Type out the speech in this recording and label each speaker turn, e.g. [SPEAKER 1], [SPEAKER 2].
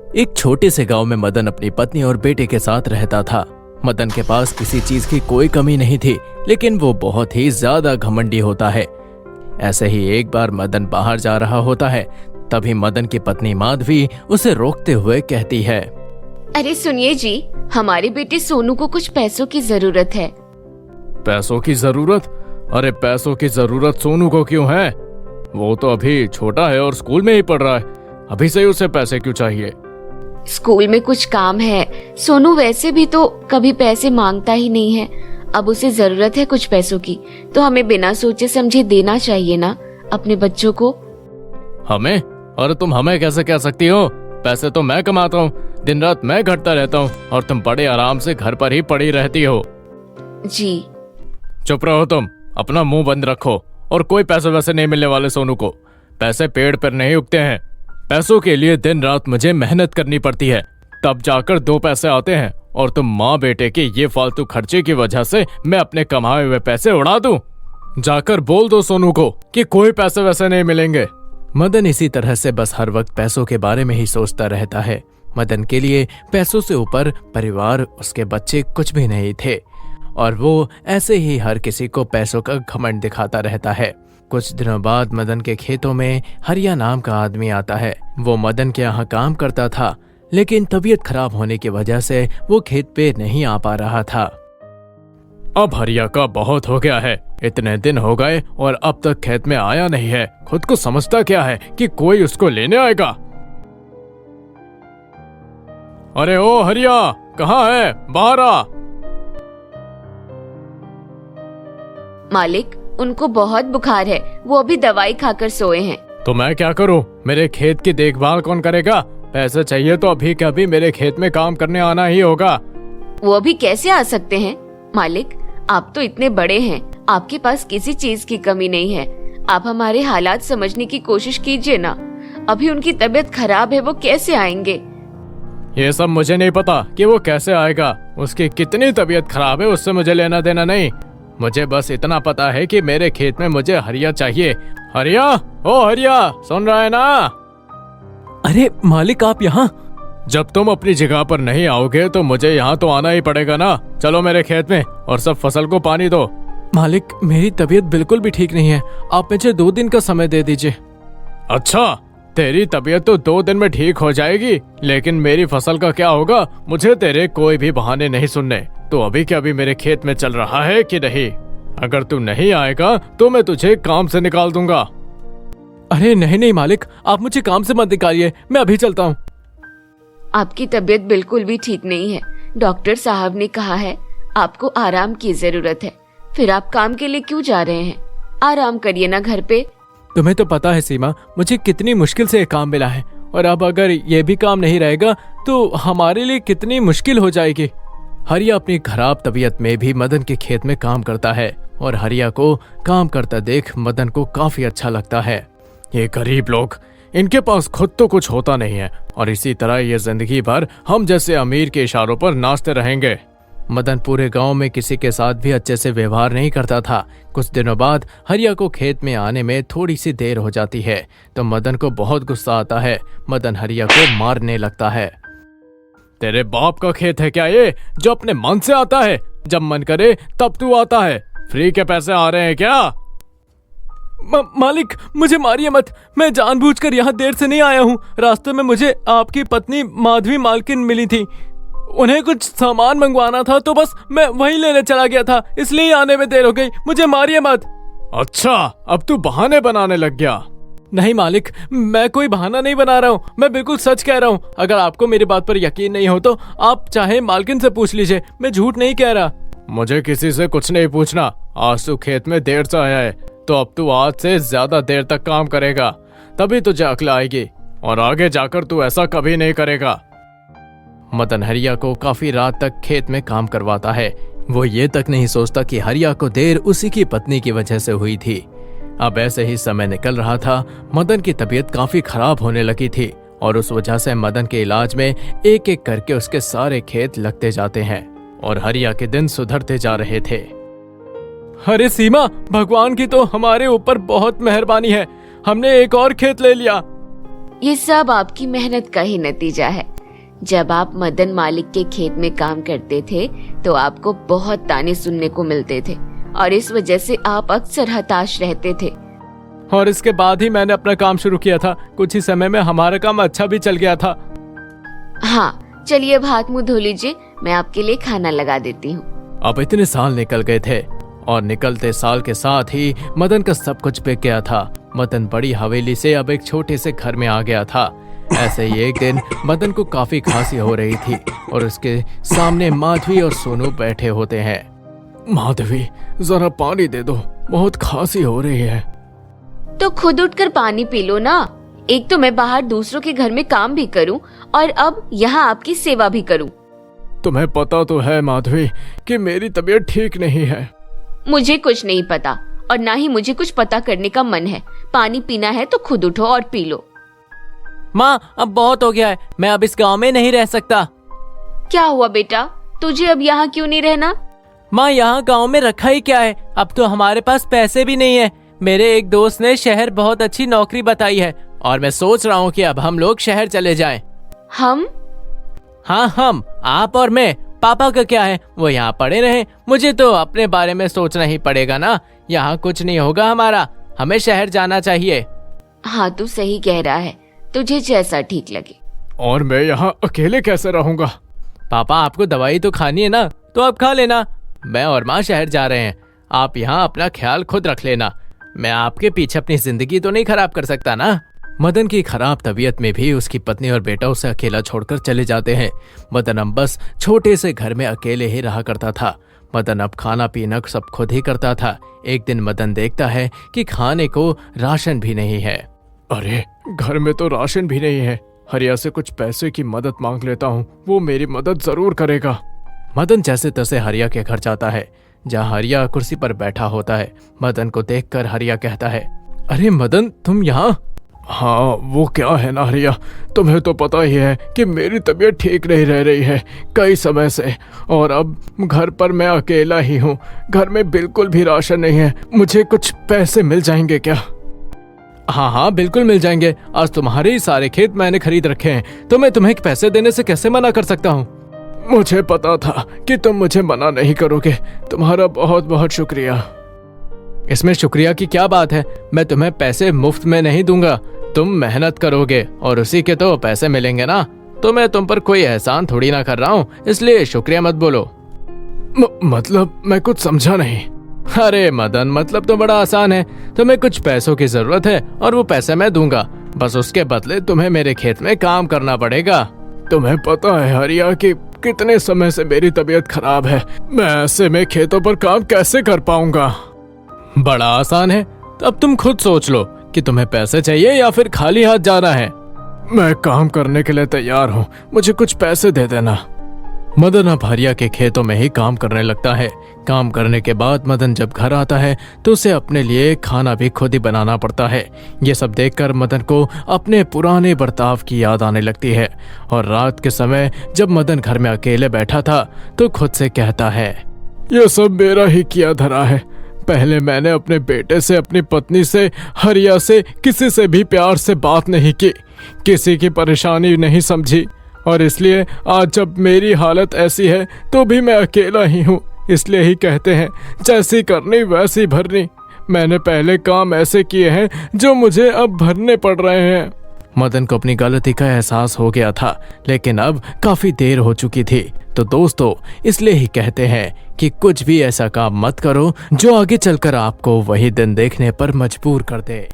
[SPEAKER 1] एक छोटे से गांव में मदन अपनी पत्नी और बेटे के साथ रहता था। मदन के पास किसी चीज की कोई कमी नहीं थी, लेकिन वो बहुत ही ज्यादा घमंडी होता है। ऐसे ही एक बार मदन बाहर जा रहा होता है, तभी मदन की पत्नी माधवी उसे रोकते हुए कहती है,
[SPEAKER 2] अरे सुनिए जी, हमारे बेटे सोनू को कुछ पैसों की जरूरत है।
[SPEAKER 1] पैसों की जरूरत? अरे पैसों की जरूरत सोनू को क्यों है? वो तो अभी छोटा है और स्कूल में ही पढ़ रहा है, अभी से ही उसे पैसे क्यों चाहिए?
[SPEAKER 2] स्कूल में कुछ काम है। सोनू वैसे भी तो कभी पैसे मांगता ही नहीं है, अब उसे जरूरत है कुछ पैसों की, तो हमें बिना सोचे समझे देना चाहिए ना अपने बच्चों को।
[SPEAKER 1] हमें? अरे तुम हमें कैसे कह सकती हो? पैसे तो मैं कमाता हूँ, दिन रात मैं घटता रहता हूँ और तुम बड़े आराम से घर पर ही पड़ी रहती हो।
[SPEAKER 2] जी।
[SPEAKER 1] चुप रहो तुम, अपना मुंह बंद रखो। और कोई पैसे वैसे नहीं मिलने वाले सोनू को। पैसे पेड़ पर नहीं उगते हैं। पैसों के लिए दिन रात मुझे मेहनत करनी पड़ती है, तब जाकर दो पैसे आते हैं। और तुम माँ बेटे के ये फालतू खर्चे की वजह से मैं अपने कमाए हुए पैसे उड़ा दूं? जाकर बोल दो सोनू को कि कोई पैसे वैसे नहीं मिलेंगे। मदन इसी तरह से बस हर वक्त पैसों के बारे में ही सोचता रहता है। मदन के लिए पैसों से ऊपर परिवार, उसके बच्चे कुछ भी नहीं थे, और वो ऐसे ही हर किसी को पैसों का घमंड दिखाता रहता है। कुछ दिनों बाद मदन के खेतों में हरिया नाम का आदमी आता है। वो मदन के यहाँ काम करता था, लेकिन तबीयत खराब होने की वजह से वो खेत पे नहीं आ पा रहा था। अब हरिया का बहुत हो गया है, इतने दिन हो गए और अब तक खेत में आया नहीं है। खुद को समझता क्या है कि कोई उसको लेने आएगा? अरे ओ हरिया, कहाँ है? बाहर आ।
[SPEAKER 2] मालिक, उनको बहुत बुखार है, वो अभी दवाई खाकर सोए हैं।
[SPEAKER 1] तो मैं क्या करूं? मेरे खेत की देखभाल कौन करेगा? पैसे चाहिए तो अभी के अभी मेरे खेत में काम करने आना ही होगा।
[SPEAKER 2] वो अभी कैसे आ सकते हैं? मालिक, आप तो इतने बड़े हैं, आपके पास किसी चीज की कमी नहीं है। आप हमारे हालात समझने की कोशिश कीजिए ना। अभी उनकी तबीयत खराब है, वो कैसे आएंगे?
[SPEAKER 1] ये सब मुझे नहीं पता कि वो कैसे आएगा। उसकी कितनी तबीयत खराब है उससे मुझे लेना देना नहीं। मुझे बस इतना पता है कि मेरे खेत में मुझे हरिया चाहिए। हरिया, ओ हरिया, सुन रहा है ना? अरे मालिक, आप यहाँ? जब तुम अपनी जगह पर नहीं आओगे तो मुझे यहाँ तो आना ही पड़ेगा ना। चलो मेरे खेत में और सब फसल को पानी दो। मालिक, मेरी तबीयत बिल्कुल भी ठीक नहीं है, आप मुझे 2 दिन का समय दे दीजिए। अच्छा, तेरी तबीयत तो 2 दिन में ठीक हो जाएगी, लेकिन मेरी फसल का क्या होगा? मुझे तेरे कोई भी बहाने नहीं सुनने। तो अभी क्या अभी मेरे खेत में चल रहा है कि नहीं? अगर तू नहीं आएगा तो मैं तुझे काम से निकाल दूंगा। अरे नहीं नहीं मालिक, आप मुझे काम से मत निकालिए, मैं अभी चलता हूँ।
[SPEAKER 2] आपकी तबीयत बिल्कुल भी ठीक नहीं है। डॉक्टर साहब ने कहा है आपको आराम की जरूरत है। फिर आप काम के लिए क्यों जा रहे हैं? आराम करिए ना घर पे।
[SPEAKER 1] तुम्हें तो पता है सीमा, मुझे कितनी मुश्किल से ये काम मिला है, और अब अगर ये भी काम नहीं रहेगा तो हमारे लिए कितनी मुश्किल हो जाएगी। हरिया अपनी खराब तबीयत में भी मदन के खेत में काम करता है, और हरिया को काम करता देख मदन को काफी अच्छा लगता है। ये गरीब लोग, इनके पास खुद तो कुछ होता नहीं है, और इसी तरह ये जिंदगी भर हम जैसे अमीर के इशारों पर नाचते रहेंगे। मदन पूरे गांव में किसी के साथ भी अच्छे से व्यवहार नहीं करता था। कुछ दिनों बाद हरिया को खेत में आने में थोड़ी सी देर हो जाती है, तो मदन को बहुत गुस्सा आता है। मदन हरिया को मारने लगता है। तेरे बाप का खेत है क्या ये, जो अपने मन से आता है? जब मन करे तब तू आता है। फ्री के पैसे आ रहे हैं क्या? मालिक, मुझे मारिए मत, मैं जानबूझकर यहाँ देर से नहीं आया हूँ। रास्ते में मुझे आपकी पत्नी माधवी मालकिन मिली थी, उन्हें कुछ सामान मंगवाना था, तो बस मैं वही लेने चला गया था, इसलिए आने में देर हो गई। मुझे मारिए मत। अच्छा, अब तू बहाने बनाने लग गया। नहीं मालिक, मैं कोई बहाना नहीं बना रहा हूँ, मैं बिल्कुल सच कह रहा हूँ। अगर आपको मेरी बात पर यकीन नहीं हो तो आप चाहे मालकिन से पूछ लीजिए, मैं झूठ नहीं कह रहा। मुझे किसी से कुछ नहीं पूछना। आज तू खेत में देर से आया है, तो अब तू आज से ज्यादा देर तक काम करेगा, तभी तुझे अक्ल आएगी, और आगे जाकर तू ऐसा कभी नहीं करेगा। मदन हरिया को काफी रात तक खेत में काम करवाता है। वो ये तक नहीं सोचता कि हरिया को देर उसी की पत्नी की वजह से हुई थी। अब ऐसे ही समय निकल रहा था। मदन की तबीयत काफी खराब होने लगी थी, और उस वजह से मदन के इलाज में एक एक करके उसके सारे खेत लगते जाते हैं, और हरिया के दिन सुधरते जा रहे थे। अरे सीमा, भगवान की तो हमारे ऊपर बहुत मेहरबानी है, हमने एक और खेत ले लिया।
[SPEAKER 2] ये सब आपकी मेहनत का ही नतीजा है। जब आप मदन मालिक के खेत में काम करते थे तो आपको बहुत ताने सुनने को मिलते थे और इस वजह से आप अक्सर हताश रहते थे।
[SPEAKER 1] और इसके बाद ही मैंने अपना काम शुरू किया था। कुछ ही समय में हमारा काम अच्छा भी चल गया था।
[SPEAKER 2] हाँ, चलिए अब हाथ मुंह धो लीजिए, मैं आपके लिए खाना लगा देती हूँ।
[SPEAKER 1] अब इतने साल निकल गए थे और निकलते साल के साथ ही मदन का सब कुछ बिक गया था। मदन बड़ी हवेली से अब एक छोटे से घर में आ गया था। ऐसे ही एक दिन मदन को काफी खांसी हो रही थी और उसके सामने माधवी और सोनू बैठे होते हैं। माधवी, जरा पानी दे दो, बहुत खांसी हो रही है।
[SPEAKER 2] तो खुद उठकर पानी पी लो ना। एक तो मैं बाहर दूसरों के घर में काम भी करूं और अब यहाँ आपकी सेवा भी करूं।
[SPEAKER 1] तुम्हें पता तो है माधवी कि मेरी तबीयत ठीक नहीं है।
[SPEAKER 2] मुझे कुछ नहीं पता और ना ही मुझे कुछ पता करने का मन है। पानी पीना है तो खुद उठो और पी लो।
[SPEAKER 1] माँ, अब बहुत हो गया है, मैं अब इस गांव में नहीं रह सकता।
[SPEAKER 2] क्या हुआ बेटा, तुझे अब यहाँ क्यों नहीं रहना?
[SPEAKER 1] माँ, यहाँ गांव में रखा ही क्या है, अब तो हमारे पास पैसे भी नहीं है। मेरे एक दोस्त ने शहर बहुत अच्छी नौकरी बताई है और मैं सोच रहा हूँ कि अब हम लोग शहर चले जाएं।
[SPEAKER 2] हम?
[SPEAKER 1] हाँ, हम, आप और मैं। पापा का क्या है, वो यहाँ पड़े रहे। मुझे तो अपने बारे में सोचना ही पड़ेगा ना। यहाँ कुछ नहीं होगा हमारा, हमें शहर जाना चाहिए।
[SPEAKER 2] हाँ, तू सही कह रहा है, तुझे जैसा ठीक लगे।
[SPEAKER 1] और मैं यहाँ अकेले कैसे रहूंगा? पापा, आपको दवाई तो खानी है ना, तो आप खा लेना। मैं और माँ शहर जा रहे हैं, आप यहाँ अपना ख्याल खुद रख लेना। मैं आपके पीछे अपनी जिंदगी तो नहीं खराब कर सकता ना। मदन की खराब तबीयत में भी उसकी पत्नी और बेटा उसे अकेला छोड़कर चले जाते हैं। मदन अब बस छोटे से घर में अकेले ही रहा करता था। मदन अब खाना पीना सब खुद ही करता था। एक दिन मदन देखता है कि खाने को राशन भी नहीं है। अरे, घर में तो राशन भी नहीं है। हरिया से कुछ पैसे की मदद मांग लेता हूँ, वो मेरी मदद जरूर करेगा। मदन जैसे तैसे हरिया के घर जाता है, जहाँ हरिया कुर्सी पर बैठा होता है। मदन को देखकर हरिया कहता है, अरे मदन, तुम यहाँ? हाँ, वो क्या है ना हरिया, तुम्हें तो पता ही है कि मेरी तबीयत ठीक नहीं रह रही है कई समय से, और अब घर पर मैं अकेला ही हूँ। घर में बिल्कुल भी राशन नहीं है। मुझे कुछ पैसे मिल जाएंगे क्या? हाँ हाँ, बिल्कुल मिल जाएंगे। आज तुम्हारे ही सारे खेत मैंने खरीद रखे हैं, तो मैं तुम्हें पैसे देने से कैसे मना कर सकता हूँ? मुझे पता था कि तुम मुझे मना नहीं करोगे। तुम्हारा बहुत बहुत शुक्रिया। इसमें शुक्रिया की क्या बात है? मैं तुम्हें पैसे मुफ्त में नहीं दूंगा। तुम मेहनत करोगे और उसी के तो पैसे मिलेंगे ना। तो मैं तुम पर कोई एहसान थोड़ी ना कर रहा हूँ, इसलिए शुक्रिया मत बोलो। मतलब मैं कुछ समझा नहीं। अरे मदन, मतलब तो बड़ा आसान है। तुम्हें कुछ पैसों की जरूरत है और वो पैसे मैं दूंगा, बस उसके बदले तुम्हें मेरे खेत में काम करना पड़ेगा। तुम्हें पता है हरिया कि कितने समय से मेरी तबीयत खराब है। मैं ऐसे में खेतों पर काम कैसे कर पाऊंगा? बड़ा आसान है, तो अब तुम खुद सोच लो कि तुम्हें पैसे चाहिए या फिर खाली हाथ जाना है। मैं काम करने के लिए तैयार हूँ, मुझे कुछ पैसे दे देना। मदन अब हरिया के खेतों में ही काम करने लगता है। काम करने के बाद मदन जब घर आता है तो उसे अपने लिए खाना भी खुद ही बनाना पड़ता है। ये सब देखकर मदन को अपने पुराने बर्ताव की याद आने लगती है और रात के समय जब मदन घर में अकेले बैठा था तो खुद से कहता है, ये सब मेरा ही किया धरा है। पहले मैंने अपने बेटे से, अपनी पत्नी से, हरिया से, किसी से भी प्यार से बात नहीं की, किसी की परेशानी नहीं समझी, और इसलिए आज जब मेरी हालत ऐसी है तो भी मैं अकेला ही हूँ। इसलिए ही कहते हैं, जैसी करनी वैसी भरनी। मैंने पहले काम ऐसे किए हैं जो मुझे अब भरने पड़ रहे हैं। मदन को अपनी गलती का एहसास हो गया था, लेकिन अब काफी देर हो चुकी थी। तो दोस्तों, इसलिए ही कहते हैं कि कुछ भी ऐसा काम मत करो जो आगे चलकर आपको वही दिन देखने पर मजबूर कर दे।